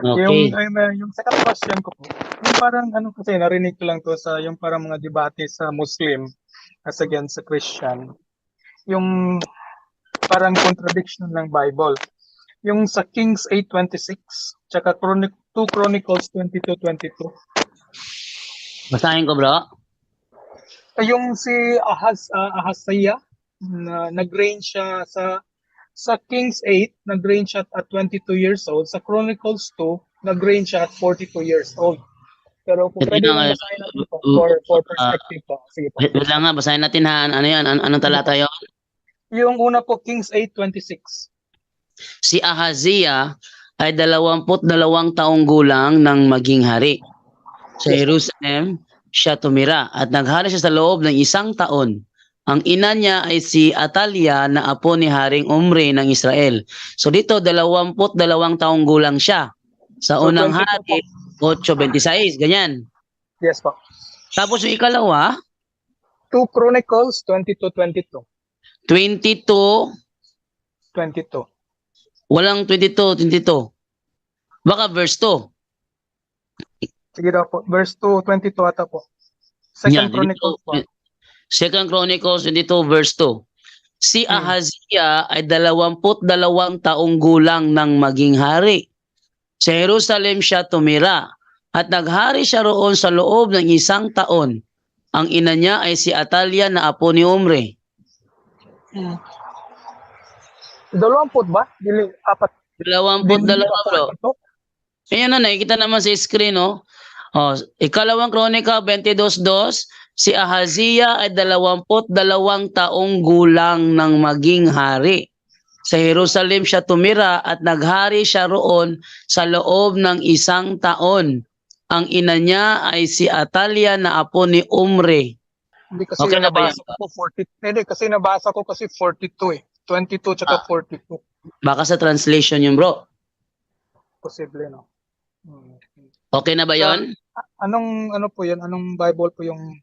Okay. Yung second question ko po, yung parang ano kasi narinig ko lang to sa yung parang mga debate sa Muslim as against sa Christian. Yung parang contradiction ng Bible. Yung sa Kings 8:26 tsaka 2 Chronicles 22:22. Basahin ko, bro. Yung si Ahaziah na nag-reign siya sa Kings 8, nag-reign siya at 22 years old. Sa Chronicles 2, nag-reign siya at 42 years old. Pero kung Ito pwede lang, lang basahin natin po for perspective po. Sige po. wait lang nga, basahin natin ha. Ano yan? Anong Sige po. talata yun? Yung una po, Kings 8:26. Si Ahaziah ay 22 taong gulang nang maging hari. Sa Yes po. Jerusalem siya tumira at naghari siya sa loob ng 1 taon. Ang ina niya ay si Atalia na apo ni Haring Omri ng Israel. So dito, 22 taong gulang siya. Sa So unang 22 po. hari, 8:26, ganyan. Yes po. Tapos yung ikalawa, 2 Chronicles 22:22. 22, 22. walang 22. Baka verse 2. Sige daw po. Verse 2, 22 ata po. Yan, Second Chronicles po. Second Chronicles 22 verse 2. Si Ahaziah ay 22 taong gulang nang maging hari. Sa Jerusalem siya tumira at naghari siya roon sa loob ng 1 taon. Ang ina niya ay si Atalia na apo ni Omri. 20 ba? Dili, apat. 22, bro. Ayan na, nakikita naman sa screen, no? Oh, ikalawang Kronika 22:2, si Ahaziah ay 22 taong gulang nang maging hari. Sa Jerusalem siya tumira at naghari siya roon sa loob ng 1 taon. Ang ina niya ay si Atalia na apo ni Omri. Hindi kasi Okay na ba nabasa ko 40. Hindi kasi nabasa ko kasi 42 eh. 22 tsaka 42. Baka sa translation yung bro. Posible, no? Okay na ba yon? Anong ano po yun? Anong Bible po yung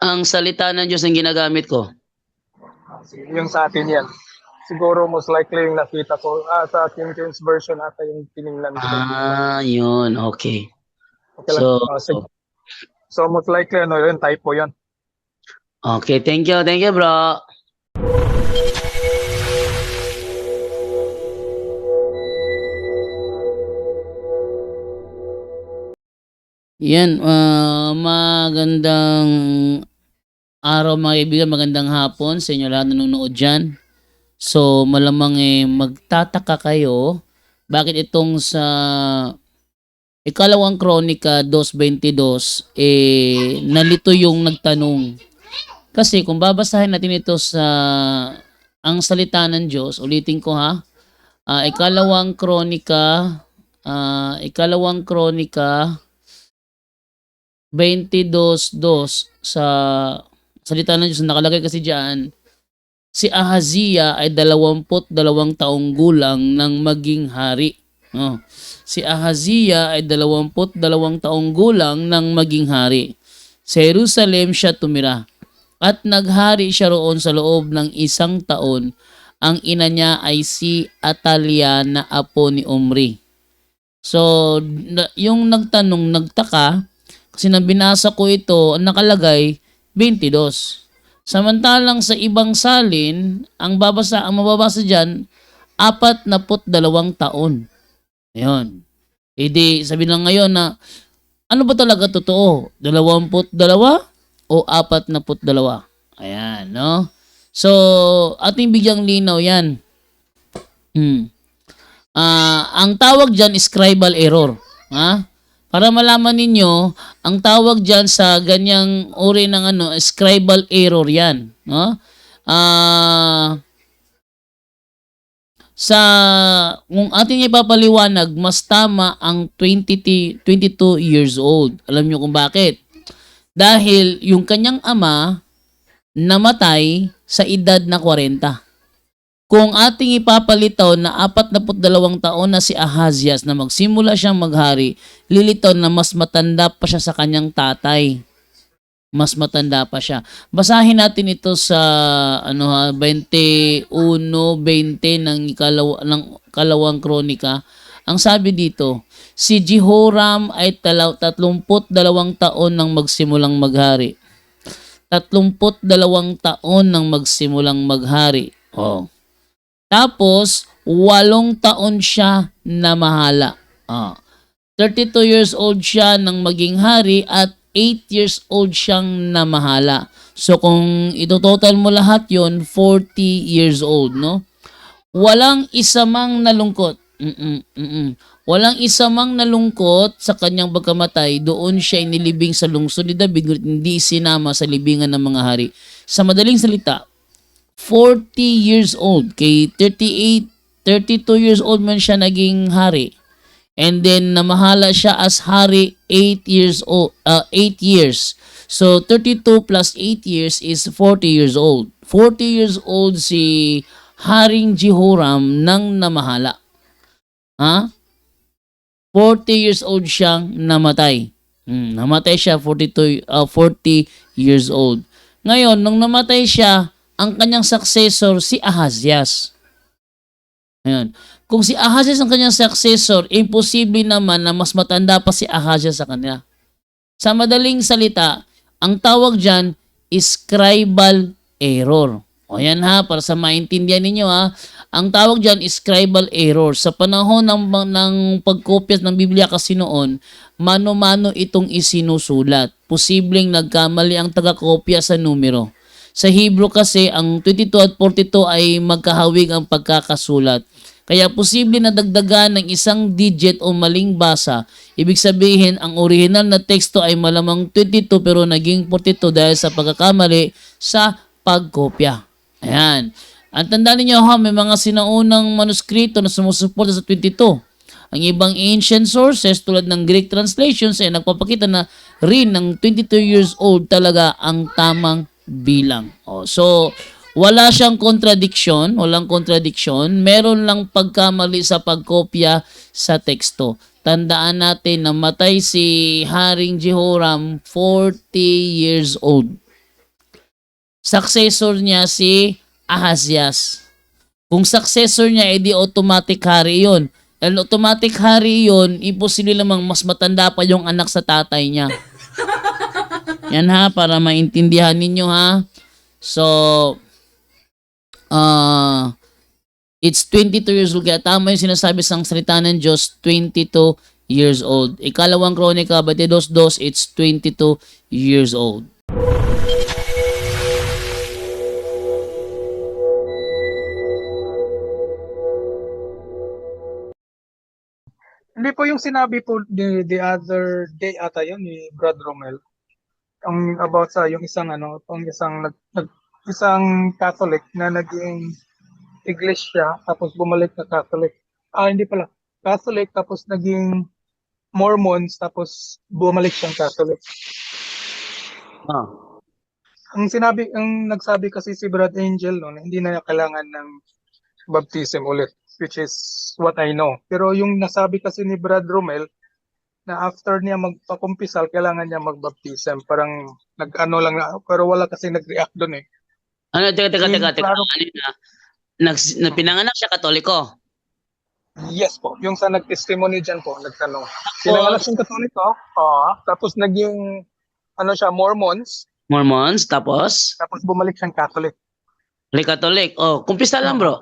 Ang salita ng Diyos ang ginagamit ko. yung sa atin yan? Siguro most likely yung nakita ko sa King James Version ata yung tiningnan ko. Yun. Okay. Okay lang. So most likely ano yun, typo yun. Okay, thank you. Thank you, bro. Yan, magandang araw mga kaibigan, magandang hapon sa inyo lahat na nanonood dyan. So, malamang magtataka kayo bakit itong sa ikalawang Kronika 2:22 nalito yung nagtanong. Kasi kung babasahin natin ito sa ang salita ng Diyos, ulitin ko ha, ikalawang Kronika 22:2 sa salita ng Diyos, nakalagay kasi diyan, si Ahaziah ay 22 taong gulang nang maging hari. Si Ahaziah ay 22 taong gulang nang maging hari. Sa Jerusalem siya tumira at naghari siya roon sa loob ng 1 taon. Ang ina niya ay si Atalia na apo ni Omri. So, yung nagtanong, nagtaka, kasi nang binasa ko ito, nakalagay 22. Samantalang sa ibang salin, ang mababasa diyan 42 taon. Ayun. Di sabi lang ngayon na ano ba talaga totoo? 22 o 42? Ayan, no? So, ating bigyang linaw 'yan. Ang tawag diyan is scribal error, ha? Para malaman ninyo, ang tawag diyan sa ganyang uri ng scribal error 'yan, no? Kung ating ipapaliwanag, mas tama ang 22 years old. Alam niyo kung bakit? Dahil yung kanyang ama namatay sa edad na 40. Kung ating ipapalitaw na 42 taon na si Ahazias na magsimula siyang maghari, lilitaw na mas matanda pa siya sa kanyang tatay. Mas matanda pa siya. Basahin natin ito sa 21:20 ng kalawang kronika. Ang sabi dito, si Jehoram ay 32 taon nang magsimulang maghari. 32 taon nang magsimulang maghari. Oh. Tapos, 8 taon siya namahala. Ah. 32 years old siya nang maging hari at 8 years old siyang namahala. So kung itototal mo lahat yon 40 years old, no? Walang isa mang nalungkot. Walang isa mang nalungkot sa kanyang pagkamatay. Doon siya inilibing sa lungsod ni David, ngunit hindi sinama sa libingan ng mga hari. Sa madaling salita, 40 years old, kay 32 years old man siya naging hari. And then namahala siya as hari 8 years old, 8 years. So 32 plus 8 years is 40 years old. 40 years old si Haring Jehoram nang namahala. Ha? 40 years old siyang namatay. Namatay siya 40 years old. Ngayon, nung namatay siya, ang kanyang successor si Ahazias. Ayan. Kung si Ahazias ang kanyang successor, imposible naman na mas matanda pa si Ahazias sa kanya. Sa madaling salita, ang tawag dyan is scribal error. O yan ha, para sa maintindihan ninyo ha, ang tawag dyan is scribal error. Sa panahon ng pagkopya ng Biblia kasi noon, mano-mano itong isinusulat. Posibleng nagkamali ang taga-kopya sa numero. Sa Hebrew kasi, ang 22 at 42 ay magkahawig ang pagkakasulat. Kaya posible na dagdagan ng isang digit o maling basa. Ibig sabihin, ang original na teksto ay malamang 22 pero naging 42 dahil sa pagkakamali sa pagkopya. Ayan. Ang tandaan ninyo ha, may mga sinaunang manuskrito na sumusuporta sa 22. Ang ibang ancient sources tulad ng Greek translations ay nagpapakita na rin ng 22 years old talaga ang tamang bilang. So, wala siyang contradiction, walang contradiction, meron lang pagkamali sa pagkopya sa teksto. Tandaan natin na matay si Haring Jehoram 40 years old. Successor niya si Ahazias. Kung successor niya, edi automatic hari yun. And automatic hari yun, imposible lamang mas matanda pa yung anak sa tatay niya. Yan ha, para maintindihan ninyo ha. So, it's 22 years old. Kaya tama yung sinasabi sa salita ng Diyos, 22 years old. Ikalawang Kronika, 22:2, it's 22 years old. Hindi po yung sinabi po the other day ata yun ni Brad Romel. Ang about sa yung isang isang Catholic na naging Iglesia tapos bumalik na Catholic. Hindi pala. Catholic tapos naging Mormons tapos bumalik siyang Catholic. Ang nagsabi kasi si Brad Angel no, na hindi na kailangan ng baptism ulit, which is what I know. Pero yung nasabi kasi ni Brad Romel na after niya magpakumpisal, kailangan niya magbaptism. Parang nag-ano lang na, pero wala kasi nag-react doon eh. Ano, teka. Ano na? Pinanganak siya Katoliko? Yes po. Yung sa nag-testimony dyan po, nagtanong. Pinanganak siyang Katoliko, tapos naging, Mormons. Mormons, tapos? Tapos bumalik siyang Catholic. Katolik. Kumpisa lang bro.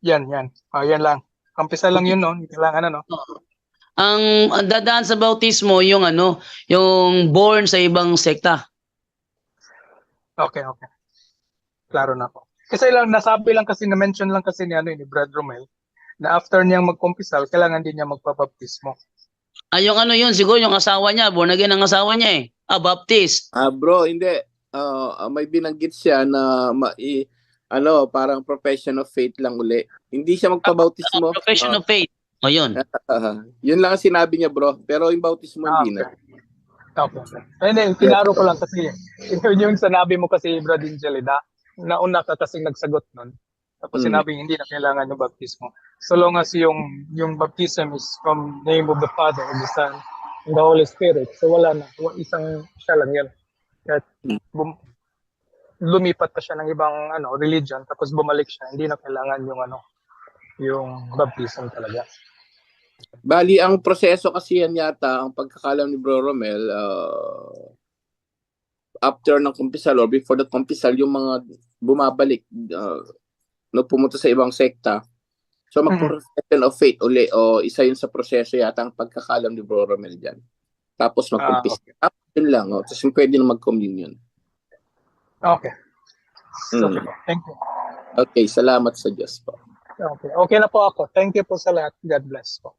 Yan. Yan lang. Kumpisa lang yun, no? Kailangan Ang dadaan sa bautismo, yung born sa ibang sekta. Okay. Klaro na po. Kasi nasabi lang kasi, na-mention lang kasi ni Brad Romel, na after niyang magkumpisal, kailangan din niya magpabaptismo. Yung yun, siguro yung asawa niya, born again ang asawa niya eh. Baptist. Bro, hindi. May binanggit siya na parang profession of faith lang uli. Hindi siya magpabautismo. Profession of faith. Yun. Yun lang ang sinabi niya, bro. Pero yung bautismo hindi na. Okay. Hindi, kinaro ko lang kasi. Yung sinabi mo kasi, Brad Angel, nauna ka kasi nagsagot nun. Tapos sinabing hindi na kailangan yung baptismo. So long as yung baptism is from name of the Father, and the Son, and the Holy Spirit. So wala na. Isang siya lang yan. At lumipat pa siya ng ibang religion, tapos bumalik siya. Hindi na kailangan yung baptism talaga. Bali, ang proseso kasi yan yata, ang pagkakalam ni Bro Romel, after ng kumpisal or before the kumpisal, yung mga bumabalik, no, pumunta sa ibang sekta. So, mag-profession of faith uli, o isa yun sa proseso yata ang pagkakalam ni Bro Romel dyan. Tapos mag-kumpisal. Okay. Tapos yun lang, tapos yung pwede na mag-communion. Okay. Okay po. Thank you. Okay, salamat sa Diyos po. Okay. Okay na po ako. Thank you po sa lahat. God bless po.